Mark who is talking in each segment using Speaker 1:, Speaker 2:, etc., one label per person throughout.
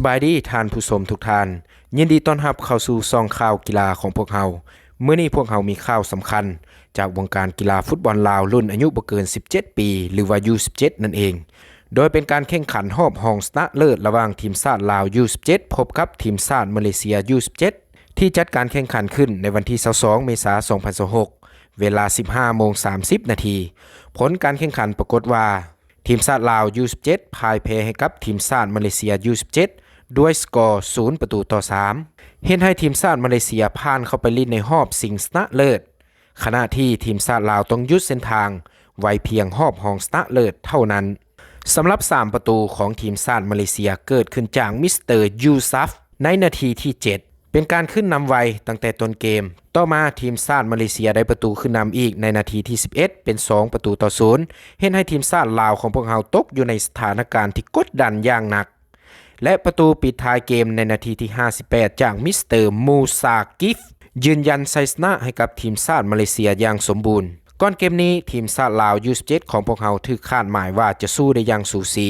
Speaker 1: สบายดีท่านผู้ชมทุกท่านยินดีต้อนรับเข้าสู่ซองข่าวกีฬาของพวกเราเมื่อนี้พวกเรามีข่าวสำคัญจากวงการกีฬาฟุตบอลลาวรุ่นอายุบ่เกิน17ปีหรือว่า U17 นั่นเองโดยเป็นการแข่งขันรอบรองชนะเลิศระหว่างทีมชาติลาว U17 พบกับทีมชาติมาเลเซีย U17 ที่จัดการแข่งขันขึ้นในวันที่22เมษายน2026เวลา 15:30 น.ผลการแข่งขันปรากฏว่าทีมชาติลาว U17 พ่ายแพ้ให้กับทีมชาติมาเลเซีย U17 ด้วยสกอร์0-3เฮ็ดให้ทีมชาติมาเลเซียผ่านเข้าไปลุ้นในรอบชิงชนะเลิศขณะที่ทีมชาติลาวต้องหยุดเส้นทางไว้เพียงรอบรองชนะเลิศเท่านั้นสำหรับ3ประตูของทีมชาติมาเลเซียเกิดขึ้นจากมิสเตอร์ยูซัฟในนาทีที่7เป็นการขึ้นนำไวตั้งแต่ต้นเกมต่อมาทีมชาติมาเลเซียได้ประตูขึ้นนำอีกในนาทีที่11เป็น2-0เฮ็ดให้ทีมชาติลาวของพวกเราตกอยู่ในสถานการณ์ที่กดดันอย่างหนักและประตูปิดท้ายเกมในนาทีที่58จากมิสเตอร์มูซากิฟยืนยันชัยชนะให้กับทีมชาติมาเลเซียอย่างสมบูรณ์ก่อนเกมนี้ทีมชาติลาว U17 ของพวกเราถูกคาดหมายว่าจะสู้ได้อย่างสูสี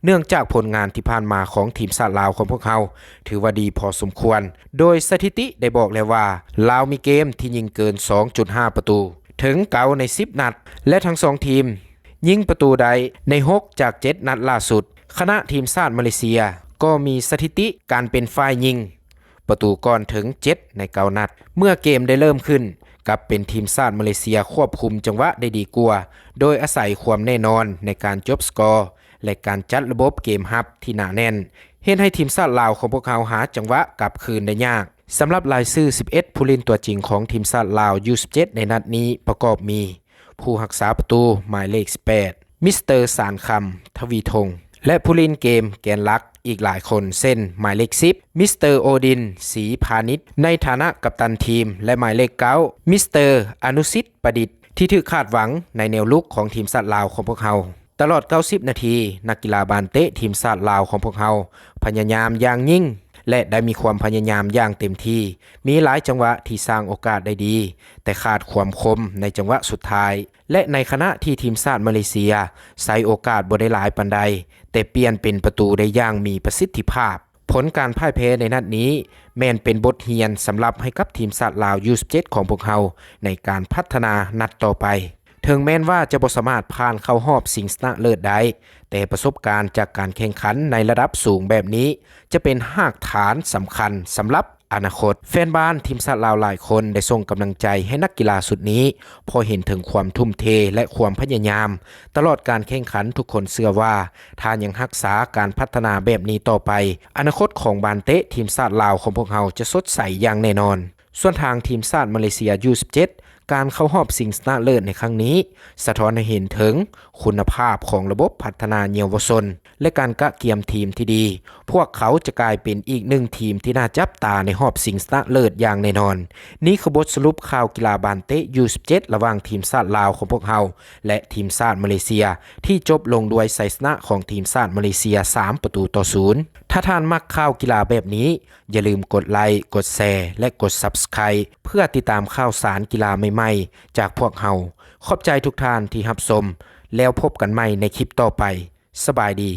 Speaker 1: เนื่องจากผลงานที่ผ่านมาของทีมชาติลาวของพวกเราถือว่าดีพอสมควรโดยสถิติได้บอกแล้วว่าลาวมีเกมที่ยิงเกิน 2.5 ประตูถึง9ใน10นัดและทั้ง2ทีมยิงประตูใดใน6จาก7นัดล่าสุดขณะทีมชาติมาเลเซียก็มีสถิติการเป็นฝ่ายยิงประตูก่อนถึง7ใน9นัดเมื่อเกมได้เริ่มขึ้นกับเป็นทีมชาติมาเลเซียควบคุมจังหวะได้ดีกว่าโดยอาศัยความแน่นอนในการจบสกอร์และการจัดระบบเกมรับที่หนาแน่นเฮ็ดให้ทีมชาติลาวของพวกเขาหาจังหวะกลับคืนได้ยากสำหรับรายชื่อ11ผู้เล่นตัวจริงของทีมชาติลาว U17 ในนัดนี้ประกอบมีผู้รักษาประตูหมายเลข18มิสเตอร์สารคำทวีธงและผู้เล่นเกมแกนหลักอีกหลายคนเช่นหมายเลข10มิสเตอร์โอดินศรีพาณิชในฐานะกัปตันทีมและหมายเลข9มิสเตอร์อนุสิทธิ์ประดิษฐ์ที่ถูกคาดหวังในแนวลุกของทีมชาติลาวของพวกเขาตลอด90นาทีนักกีฬาบานเตะทีมชาติลาวของพวกเขาพยายามอย่างยิ่งและได้มีความพยายามอย่างเต็มที่มีหลายจังหวะที่สร้างโอกาสได้ดีแต่ขาดความคมในจังหวะสุดท้ายและในขณะที่ทีมชาติมาเลเซียใช้โอกาสบ่ได้หลายปานใดแต่เปลี่ยนเป็นประตูได้อย่างมีประสิทธิภาพผลการพ่ายแพ้ในนัดนี้แม้นเป็นบทเรียนสำหรับให้กับทีมชาติลาว U17 ของพวกเขาในการพัฒนานัดต่อไปถึงแม้นว่าจะบ่สามารถผ่านเข้ารอบชิงชนะเลิศได้แต่ประสบการณ์จากการแข่งขันในระดับสูงแบบนี้จะเป็นรากฐานสำคัญสำหรับอนาคตแฟนบ้านทีมชาติลาวหลายคนได้ส่งกำลังใจให้นักกีฬาสุดนี้พอเห็นถึงความทุ่มเทและความพยายามตลอดการแข่งขันทุกคนเชื่อว่าถ้ายังรักษาการพัฒนาแบบนี้ต่อไปอนาคตของบานเตะทีมชาติลาวของพวกเราจะสดใสอย่างแน่นอนส่วนทางทีมชาติมาเลเซีย U17การเข้ารอบชิงชนะเลิศในครั้งนี้สะท้อนให้เห็นถึงคุณภาพของระบบพัฒนาเยาวชนและการกะเกียมทีมที่ดีพวกเขาจะกลายเป็นอีกหนึ่งทีมที่น่าจับตาในรอบชิงชนะเลิศอย่างแน่นอนนี่คือบทสรุปข่าวกีฬาบานเตะ U17 ระหว่างทีมชาติลาวของพวกเราและทีมชาติมาเลเซียที่จบลงด้วยชัยชนะของทีมชาติมาเลเซีย3-0ถ้าท่านมักข่าวกีฬาแบบนี้อย่าลืมกดไลค์กดแชร์และกด Subscribe เพื่อติดตามข่าวสารกีฬาใหม่ๆจากพวกเราขอบใจทุกท่านที่รับชมแล้วพบกันใหม่ในคลิปต่อไปสบายดี